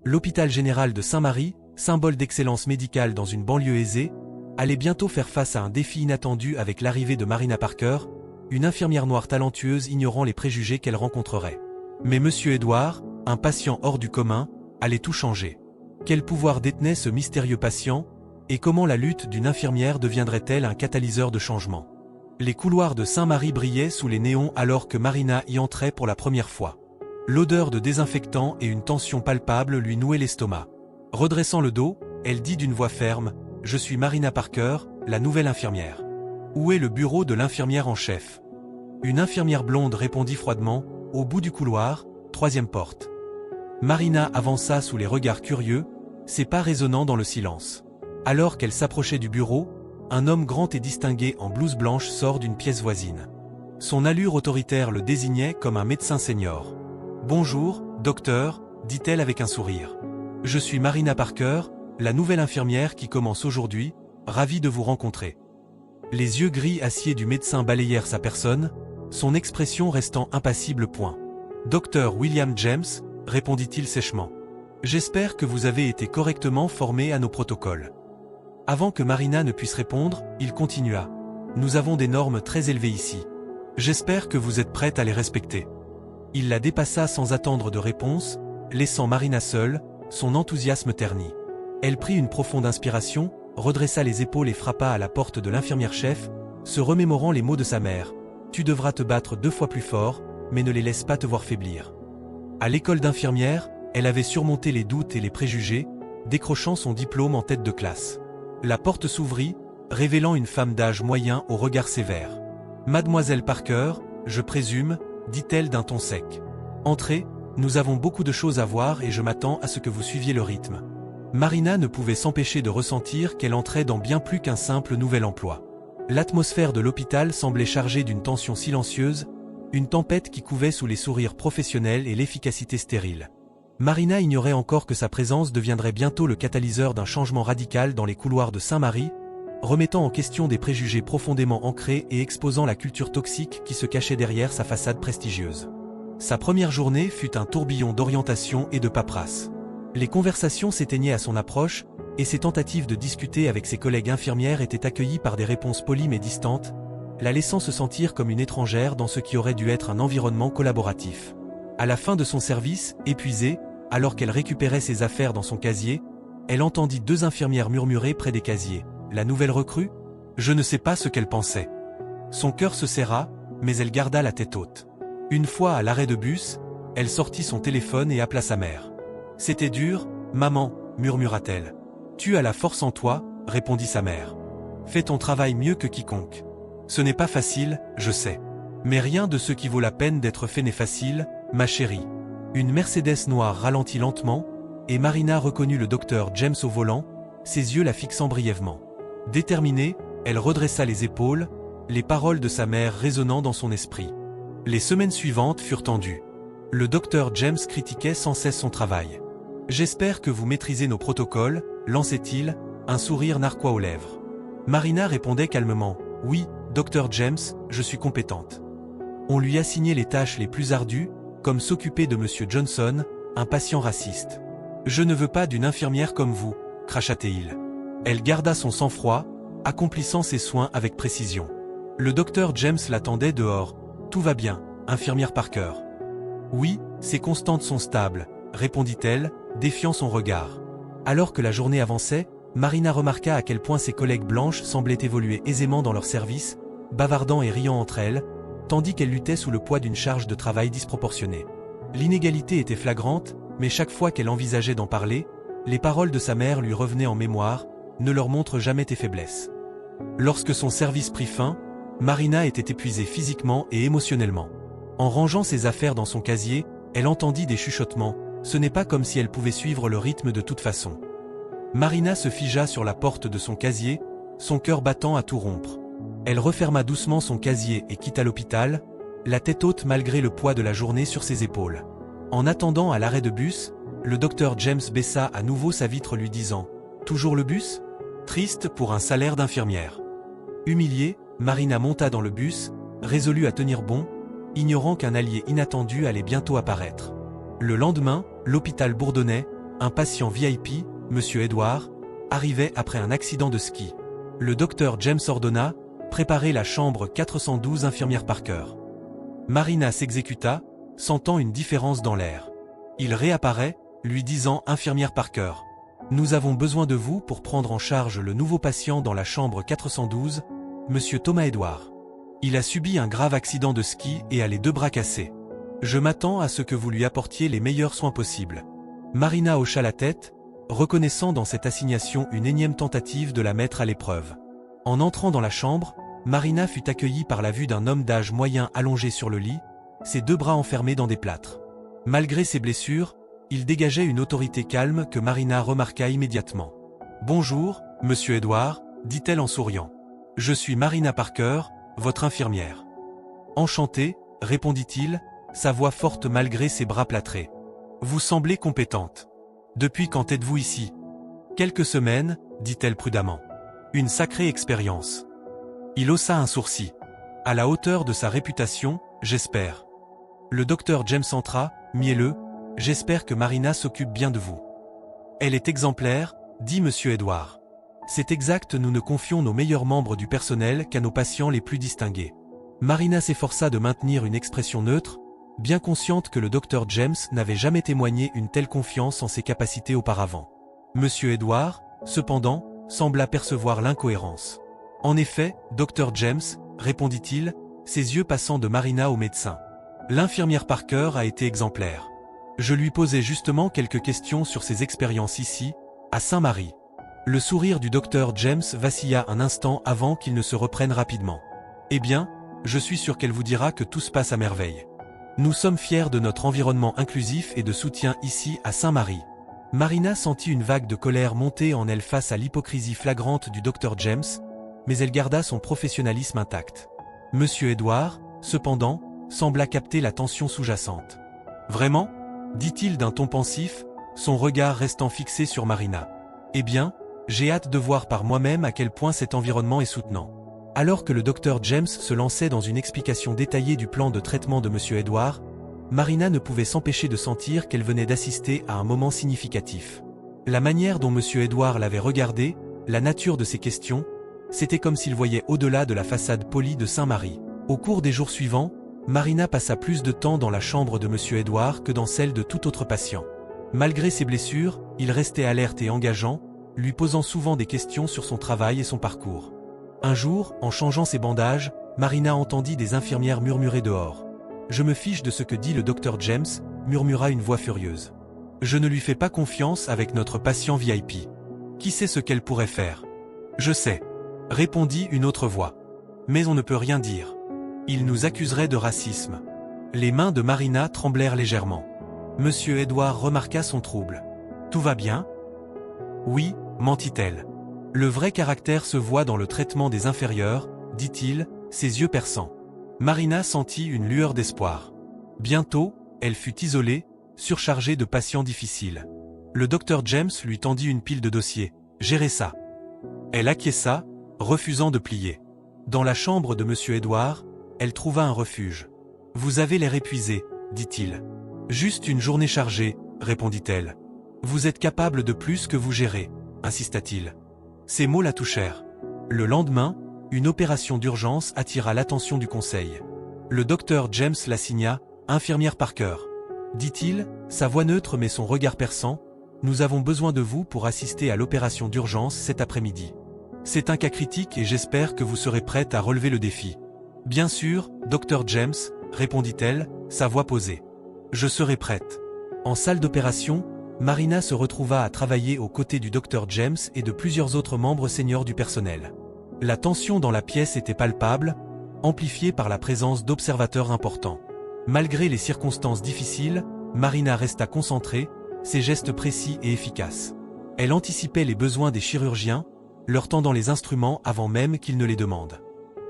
L'hôpital général de Saint-Marie, symbole d'excellence médicale dans une banlieue aisée, allait bientôt faire face à un défi inattendu avec l'arrivée de Marina Parker, une infirmière noire talentueuse ignorant les préjugés qu'elle rencontrerait. Mais Monsieur Edward, un patient hors du commun, allait tout changer. Quel pouvoir détenait ce mystérieux patient, et comment la lutte d'une infirmière deviendrait-elle un catalyseur de changement? Les couloirs de Saint-Marie brillaient sous les néons alors que Marina y entrait pour la première fois. L'odeur de désinfectant et une tension palpable lui nouaient l'estomac. Redressant le dos, elle dit d'une voix ferme « Je suis Marina Parker, la nouvelle infirmière. Où est le bureau de l'infirmière en chef ?» Une infirmière blonde répondit froidement « Au bout du couloir, troisième porte. » Marina avança sous les regards curieux, ses pas résonnant dans le silence. Alors qu'elle s'approchait du bureau, un homme grand et distingué en blouse blanche sort d'une pièce voisine. Son allure autoritaire le désignait comme un médecin senior. « Bonjour, docteur », dit-elle avec un sourire. « Je suis Marina Parker, la nouvelle infirmière qui commence aujourd'hui, ravie de vous rencontrer. » Les yeux gris acier du médecin balayèrent sa personne, son expression restant impassible. « Docteur William James », répondit-il sèchement. « J'espère que vous avez été correctement formé à nos protocoles. » Avant que Marina ne puisse répondre, il continua. « Nous avons des normes très élevées ici. J'espère que vous êtes prête à les respecter. » Il la dépassa sans attendre de réponse, laissant Marina seule, son enthousiasme terni. Elle prit une profonde inspiration, redressa les épaules et frappa à la porte de l'infirmière-chef, se remémorant les mots de sa mère. « Tu devras te battre 2 fois plus fort, mais ne les laisse pas te voir faiblir. » À l'école d'infirmière, elle avait surmonté les doutes et les préjugés, décrochant son diplôme en tête de classe. La porte s'ouvrit, révélant une femme d'âge moyen au regard sévère. « Mademoiselle Parker, je présume, » dit-elle d'un ton sec. « Entrez, nous avons beaucoup de choses à voir et je m'attends à ce que vous suiviez le rythme. » Marina ne pouvait s'empêcher de ressentir qu'elle entrait dans bien plus qu'un simple nouvel emploi. L'atmosphère de l'hôpital semblait chargée d'une tension silencieuse, une tempête qui couvait sous les sourires professionnels et l'efficacité stérile. Marina ignorait encore que sa présence deviendrait bientôt le catalyseur d'un changement radical dans les couloirs de Saint-Marie, remettant en question des préjugés profondément ancrés et exposant la culture toxique qui se cachait derrière sa façade prestigieuse. Sa première journée fut un tourbillon d'orientation et de paperasse. Les conversations s'éteignaient à son approche, et ses tentatives de discuter avec ses collègues infirmières étaient accueillies par des réponses polies mais distantes, la laissant se sentir comme une étrangère dans ce qui aurait dû être un environnement collaboratif. À la fin de son service, épuisée, alors qu'elle récupérait ses affaires dans son casier, elle entendit 2 infirmières murmurer près des casiers. La nouvelle recrue? Je ne sais pas ce qu'elle pensait. Son cœur se serra, mais elle garda la tête haute. Une fois à l'arrêt de bus, elle sortit son téléphone et appela sa mère. « C'était dur, maman, » murmura-t-elle. « Tu as la force en toi, » répondit sa mère. « Fais ton travail mieux que quiconque. Ce n'est pas facile, je sais. Mais rien de ce qui vaut la peine d'être fait n'est facile, ma chérie. » Une Mercedes noire ralentit lentement, et Marina reconnut le docteur James au volant, ses yeux la fixant brièvement. Déterminée, elle redressa les épaules, les paroles de sa mère résonnant dans son esprit. Les semaines suivantes furent tendues. Le docteur James critiquait sans cesse son travail. « J'espère que vous maîtrisez nos protocoles », lançait-il, un sourire narquois aux lèvres. Marina répondait calmement « Oui, docteur James, je suis compétente. » On lui assignait les tâches les plus ardues, comme s'occuper de Monsieur Johnson, un patient raciste. « Je ne veux pas d'une infirmière comme vous », cracha-t-il. Elle garda son sang-froid, accomplissant ses soins avec précision. Le docteur James l'attendait dehors. « Tout va bien, infirmière Parker. »« Oui, ces constantes sont stables, » répondit-elle, défiant son regard. Alors que la journée avançait, Marina remarqua à quel point ses collègues blanches semblaient évoluer aisément dans leur service, bavardant et riant entre elles, tandis qu'elle luttait sous le poids d'une charge de travail disproportionnée. L'inégalité était flagrante, mais chaque fois qu'elle envisageait d'en parler, les paroles de sa mère lui revenaient en mémoire, ne leur montre jamais tes faiblesses. Lorsque son service prit fin, Marina était épuisée physiquement et émotionnellement. En rangeant ses affaires dans son casier, elle entendit des chuchotements, ce n'est pas comme si elle pouvait suivre le rythme de toute façon. Marina se figea sur la porte de son casier, son cœur battant à tout rompre. Elle referma doucement son casier et quitta l'hôpital, la tête haute malgré le poids de la journée sur ses épaules. En attendant à l'arrêt de bus, le docteur James baissa à nouveau sa vitre lui disant « Toujours le bus ?» Triste pour un salaire d'infirmière. Humiliée, Marina monta dans le bus, résolue à tenir bon, ignorant qu'un allié inattendu allait bientôt apparaître. Le lendemain, l'hôpital bourdonnait, Un patient VIP, Monsieur Edward, arrivait après un accident de ski. Le docteur James ordonna, préparer la chambre 412 infirmière Parker. Marina s'exécuta, sentant une différence dans l'air. Il réapparaît, lui disant infirmière Parker. Nous avons besoin de vous pour prendre en charge le nouveau patient dans la chambre 412, Monsieur Thomas Edward. Il a subi un grave accident de ski et a les 2 bras cassés. Je m'attends à ce que vous lui apportiez les meilleurs soins possibles. Marina hocha la tête, reconnaissant dans cette assignation une énième tentative de la mettre à l'épreuve. En entrant dans la chambre, Marina fut accueillie par la vue d'un homme d'âge moyen allongé sur le lit, ses 2 bras enfermés dans des plâtres. Malgré ses blessures, il dégageait une autorité calme que Marina remarqua immédiatement. « Bonjour, Monsieur Edward, dit-elle en souriant. Je suis Marina Parker, votre infirmière. »« Enchantée, répondit-il, sa voix forte malgré ses bras plâtrés. « Vous semblez compétente. Depuis quand êtes-vous ici ?»« Quelques semaines, dit-elle prudemment. « Une sacrée expérience. » Il haussa un sourcil. « À la hauteur de sa réputation, j'espère. » Le docteur James entra, mielleux. « J'espère que Marina s'occupe bien de vous. »« Elle est exemplaire, dit Monsieur Edward. »« C'est exact, nous ne confions nos meilleurs membres du personnel qu'à nos patients les plus distingués. » Marina s'efforça de maintenir une expression neutre, bien consciente que le docteur James n'avait jamais témoigné une telle confiance en ses capacités auparavant. Monsieur Edward, cependant, sembla percevoir l'incohérence. « En effet, docteur James, répondit-il, ses yeux passant de Marina au médecin. L'infirmière Parker a été exemplaire. Je lui posais justement quelques questions sur ses expériences ici, à Saint-Marie. » Le sourire du docteur James vacilla un instant avant qu'il ne se reprenne rapidement. « Eh bien, je suis sûr qu'elle vous dira que tout se passe à merveille. Nous sommes fiers de notre environnement inclusif et de soutien ici à Saint-Marie. » Marina sentit une vague de colère monter en elle face à l'hypocrisie flagrante du docteur James, mais elle garda son professionnalisme intact. Monsieur Edward, cependant, sembla capter la tension sous-jacente. « Vraiment ?» dit-il d'un ton pensif, son regard restant fixé sur Marina. « Eh bien, j'ai hâte de voir par moi-même à quel point cet environnement est soutenant. » Alors que le docteur James se lançait dans une explication détaillée du plan de traitement de Monsieur Edward, Marina ne pouvait s'empêcher de sentir qu'elle venait d'assister à un moment significatif. La manière dont Monsieur Edward l'avait regardé, la nature de ses questions, c'était comme s'il voyait au-delà de la façade polie de Saint-Marie. Au cours des jours suivants, Marina passa plus de temps dans la chambre de Monsieur Edward que dans celle de tout autre patient. Malgré ses blessures, il restait alerte et engageant, lui posant souvent des questions sur son travail et son parcours. Un jour, en changeant ses bandages, Marina entendit des infirmières murmurer dehors. « Je me fiche de ce que dit le docteur James », murmura une voix furieuse. « Je ne lui fais pas confiance avec notre patient VIP. Qui sait ce qu'elle pourrait faire ?»« Je sais », répondit une autre voix. « Mais on ne peut rien dire. Il nous accuserait de racisme. » Les mains de Marina tremblèrent légèrement. Monsieur Edward remarqua son trouble. « Tout va bien ?»« Oui, mentit-elle. Le vrai caractère se voit dans le traitement des inférieurs, dit-il, ses yeux perçants. » Marina sentit une lueur d'espoir. Bientôt, elle fut isolée, surchargée de patients difficiles. Le docteur James lui tendit une pile de dossiers. « Gérez ça. » Elle acquiesça, refusant de plier. Dans la chambre de Monsieur Edward, elle trouva un refuge. « Vous avez l'air épuisé, dit-il. »« Juste une journée chargée, répondit-elle. »« Vous êtes capable de plus que vous gérez, insista-t-il. » Ces mots la touchèrent. Le lendemain, une opération d'urgence attira l'attention du conseil. Le docteur James l'assigna, infirmière Parker. Dit-il, sa voix neutre mais son regard perçant, « Nous avons besoin de vous pour assister à l'opération d'urgence cet après-midi. C'est un cas critique et j'espère que vous serez prête à relever le défi. »« Bien sûr, docteur James, répondit-elle, sa voix posée. Je serai prête. » En salle d'opération, Marina se retrouva à travailler aux côtés du docteur James et de plusieurs autres membres seniors du personnel. La tension dans la pièce était palpable, amplifiée par la présence d'observateurs importants. Malgré les circonstances difficiles, Marina resta concentrée, ses gestes précis et efficaces. Elle anticipait les besoins des chirurgiens, leur tendant les instruments avant même qu'ils ne les demandent.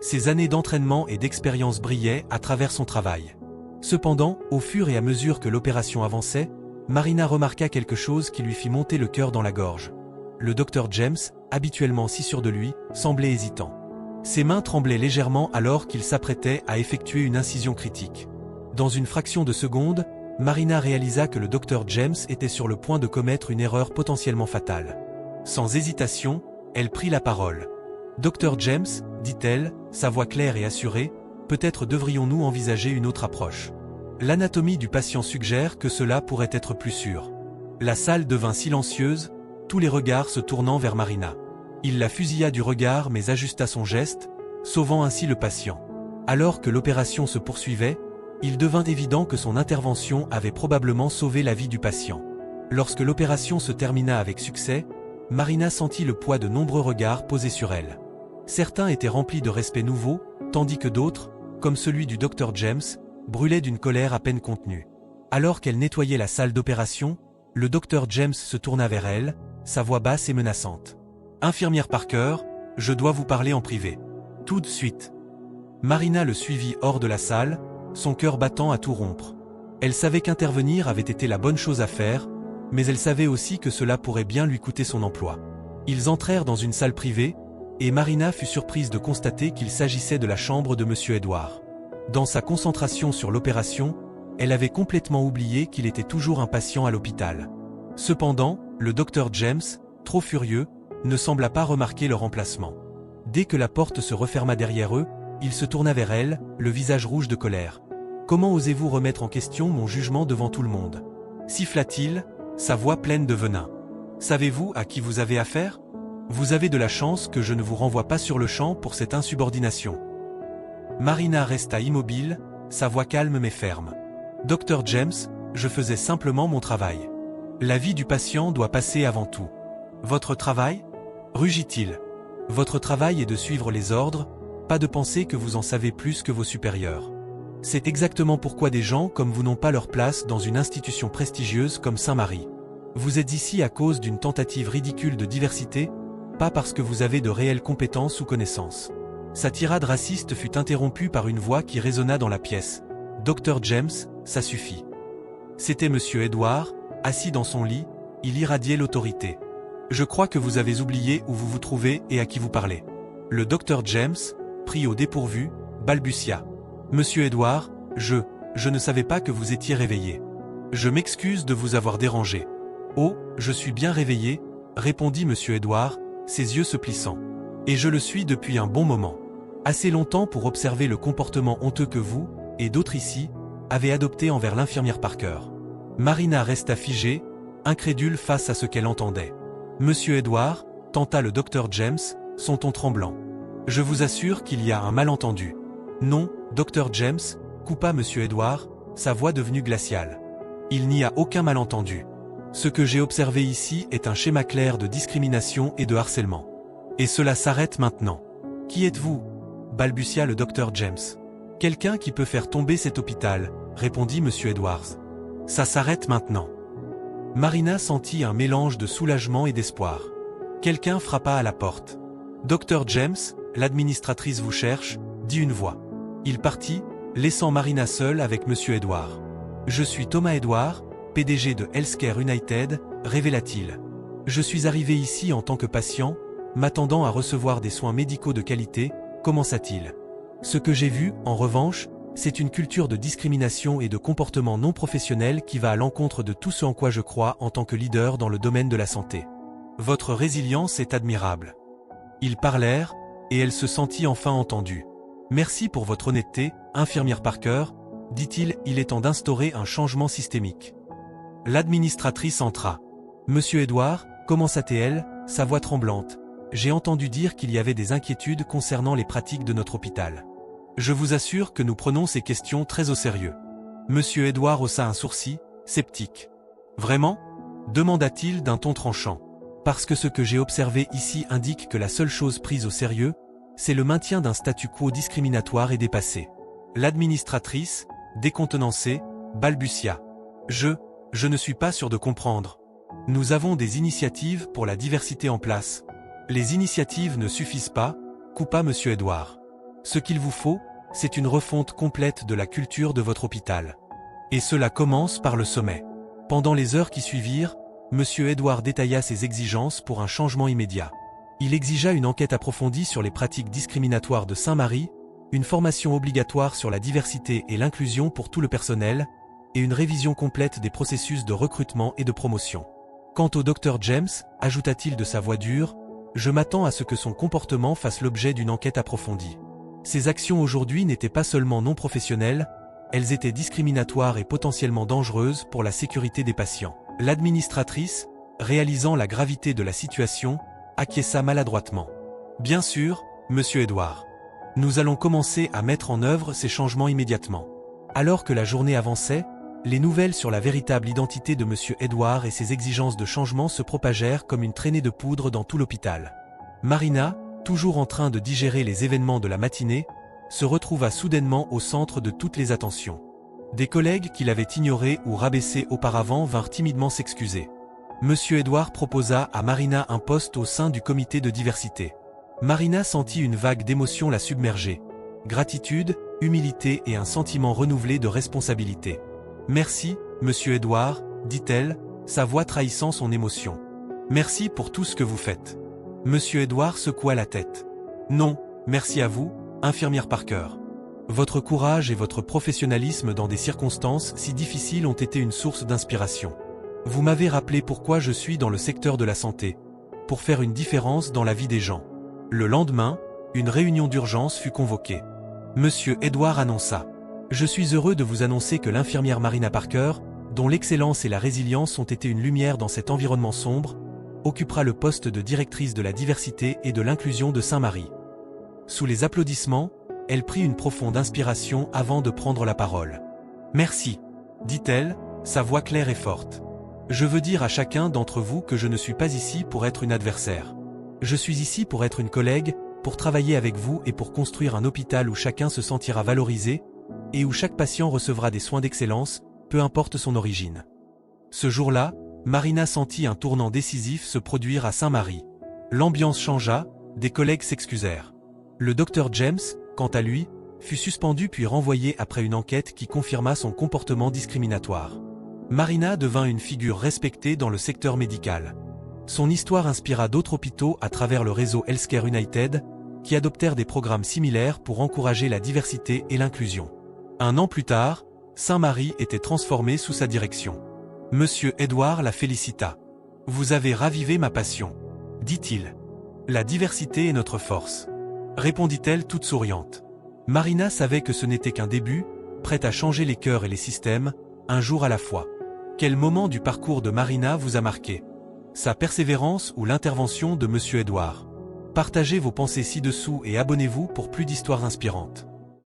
Ses années d'entraînement et d'expérience brillaient à travers son travail. Cependant, au fur et à mesure que l'opération avançait, Marina remarqua quelque chose qui lui fit monter le cœur dans la gorge. Le docteur James, habituellement si sûr de lui, semblait hésitant. Ses mains tremblaient légèrement alors qu'il s'apprêtait à effectuer une incision critique. Dans une fraction de seconde, Marina réalisa que le docteur James était sur le point de commettre une erreur potentiellement fatale. Sans hésitation, elle prit la parole. « Docteur James, dit-elle, sa voix claire et assurée, peut-être devrions-nous envisager une autre approche. L'anatomie du patient suggère que cela pourrait être plus sûr. » La salle devint silencieuse, tous les regards se tournant vers Marina. Il la fusilla du regard mais ajusta son geste, sauvant ainsi le patient. Alors que l'opération se poursuivait, il devint évident que son intervention avait probablement sauvé la vie du patient. Lorsque l'opération se termina avec succès, Marina sentit le poids de nombreux regards posés sur elle. Certains étaient remplis de respect nouveau, tandis que d'autres, comme celui du docteur James, brûlaient d'une colère à peine contenue. Alors qu'elle nettoyait la salle d'opération, le docteur James se tourna vers elle, sa voix basse et menaçante. « Infirmière Parker, je dois vous parler en privé. Tout de suite. » Marina le suivit hors de la salle, son cœur battant à tout rompre. Elle savait qu'intervenir avait été la bonne chose à faire, mais elle savait aussi que cela pourrait bien lui coûter son emploi. Ils entrèrent dans une salle privée, et Marina fut surprise de constater qu'il s'agissait de la chambre de M. Edward. Dans sa concentration sur l'opération, elle avait complètement oublié qu'il était toujours un patient à l'hôpital. Cependant, le docteur James, trop furieux, ne sembla pas remarquer leur emplacement. Dès que la porte se referma derrière eux, il se tourna vers elle, le visage rouge de colère. « Comment osez-vous remettre en question mon jugement devant tout le monde » siffla-t-il, sa voix pleine de venin. « Savez-vous à qui vous avez affaire ? Vous avez de la chance que je ne vous renvoie pas sur le champ pour cette insubordination. » Marina resta immobile, sa voix calme mais ferme. « Docteur James, je faisais simplement mon travail. La vie du patient doit passer avant tout. »« Votre travail ?» rugit-il. « Votre travail est de suivre les ordres, pas de penser que vous en savez plus que vos supérieurs. C'est exactement pourquoi des gens comme vous n'ont pas leur place dans une institution prestigieuse comme Saint-Marie. Vous êtes ici à cause d'une tentative ridicule de diversité, pas parce que vous avez de réelles compétences ou connaissances. » Sa tirade raciste fut interrompue par une voix qui résonna dans la pièce. « Docteur James, ça suffit. » C'était M. Edward, assis dans son lit, il irradiait l'autorité. « Je crois que vous avez oublié où vous vous trouvez et à qui vous parlez. » Le docteur James, pris au dépourvu, balbutia. « Monsieur Edward, je ne savais pas que vous étiez réveillé. Je m'excuse de vous avoir dérangé. »« Oh, je suis bien réveillé, » répondit M. Edward, ses yeux se plissant. « Et je le suis depuis un bon moment. Assez longtemps pour observer le comportement honteux que vous, et d'autres ici, avez adopté envers l'infirmière Parker. » Marina resta figée, incrédule face à ce qu'elle entendait. « Monsieur Edward, » tenta le docteur James, son ton tremblant. « Je vous assure qu'il y a un malentendu. »« Non, docteur James, » coupa M. Edward, sa voix devenue glaciale. « Il n'y a aucun malentendu. Ce que j'ai observé ici est un schéma clair de discrimination et de harcèlement. Et cela s'arrête maintenant. »« Qui êtes-vous » balbutia le docteur James. « Quelqu'un qui peut faire tomber cet hôpital, » répondit M. Edwards. « Ça s'arrête maintenant. » Marina sentit un mélange de soulagement et d'espoir. Quelqu'un frappa à la porte. « Docteur James, l'administratrice vous cherche, » dit une voix. Il partit, laissant Marina seule avec M. Edward. « Je suis Thomas Edward, PDG de Healthcare United, » révéla-t-il. « Je suis arrivé ici en tant que patient, m'attendant à recevoir des soins médicaux de qualité, » commença-t-il. « Ce que j'ai vu, en revanche, c'est une culture de discrimination et de comportement non professionnel qui va à l'encontre de tout ce en quoi je crois en tant que leader dans le domaine de la santé. Votre résilience est admirable. » Ils parlèrent, et elle se sentit enfin entendue. « Merci pour votre honnêteté, infirmière Parker, » dit-il, il est temps d'instaurer un changement systémique. L'administratrice entra. « Monsieur Edward, commença-t-elle, sa voix tremblante. J'ai entendu dire qu'il y avait des inquiétudes concernant les pratiques de notre hôpital. Je vous assure que nous prenons ces questions très au sérieux. » Monsieur Edward haussa un sourcil, sceptique. « Vraiment » demanda-t-il d'un ton tranchant. « Parce que ce que j'ai observé ici indique que la seule chose prise au sérieux, c'est le maintien d'un statu quo discriminatoire et dépassé. » L'administratrice, décontenancée, balbutia. « Je ne suis pas sûr de comprendre. Nous avons des initiatives pour la diversité en place. » Les initiatives ne suffisent pas, coupa M. Edward. Ce qu'il vous faut, c'est une refonte complète de la culture de votre hôpital. Et cela commence par le sommet. Pendant les heures qui suivirent, M. Edward détailla ses exigences pour un changement immédiat. Il exigea une enquête approfondie sur les pratiques discriminatoires de Saint-Marie, une formation obligatoire sur la diversité et l'inclusion pour tout le personnel, et une révision complète des processus de recrutement et de promotion. Quant au Dr James, ajouta-t-il de sa voix dure, je m'attends à ce que son comportement fasse l'objet d'une enquête approfondie. Ses actions aujourd'hui n'étaient pas seulement non professionnelles, elles étaient discriminatoires et potentiellement dangereuses pour la sécurité des patients. L'administratrice, réalisant la gravité de la situation, acquiesça maladroitement. Bien sûr, monsieur Edward. Nous allons commencer à mettre en œuvre ces changements immédiatement. Alors que la journée avançait, les nouvelles sur la véritable identité de monsieur Edward et ses exigences de changement se propagèrent comme une traînée de poudre dans tout l'hôpital. Marina, toujours en train de digérer les événements de la matinée, se retrouva soudainement au centre de toutes les attentions. Des collègues qui l'avaient ignoré ou rabaissé auparavant vinrent timidement s'excuser. Monsieur Edward proposa à Marina un poste au sein du comité de diversité. Marina sentit une vague d'émotions la submerger. Gratitude, humilité et un sentiment renouvelé de responsabilité. « Merci, monsieur Edward, dit-elle, sa voix trahissant son émotion. Merci pour tout ce que vous faites. Monsieur Edward secoua la tête. Non, merci à vous, infirmière Parker. Votre courage et votre professionnalisme dans des circonstances si difficiles ont été une source d'inspiration. Vous m'avez rappelé pourquoi je suis dans le secteur de la santé, pour faire une différence dans la vie des gens. Le lendemain, une réunion d'urgence fut convoquée. Monsieur Edward annonça. Je suis heureux de vous annoncer que l'infirmière Marina Parker, dont l'excellence et la résilience ont été une lumière dans cet environnement sombre, occupera le poste de directrice de la diversité et de l'inclusion de Saint-Marie. Sous les applaudissements, elle prit une profonde inspiration avant de prendre la parole. Merci, dit-elle, sa voix claire et forte. Je veux dire à chacun d'entre vous que je ne suis pas ici pour être une adversaire. Je suis ici pour être une collègue, pour travailler avec vous et pour construire un hôpital où chacun se sentira valorisé et où chaque patient recevra des soins d'excellence, peu importe son origine. Ce jour-là, Marina sentit un tournant décisif se produire à Saint-Marie. L'ambiance changea, des collègues s'excusèrent. Le Dr James, quant à lui, fut suspendu puis renvoyé après une enquête qui confirma son comportement discriminatoire. Marina devint une figure respectée dans le secteur médical. Son histoire inspira d'autres hôpitaux à travers le réseau Healthcare United, qui adoptèrent des programmes similaires pour encourager la diversité et l'inclusion. Un an plus tard, Saint-Marie était transformé sous sa direction. Monsieur Edward la félicita. « Vous avez ravivé ma passion, » dit-il. « La diversité est notre force, » répondit-elle toute souriante. Marina savait que ce n'était qu'un début, prête à changer les cœurs et les systèmes, un jour à la fois. Quel moment du parcours de Marina vous a marqué? Sa persévérance ou l'intervention de monsieur Edward? Partagez vos pensées ci-dessous et abonnez-vous pour plus d'histoires inspirantes.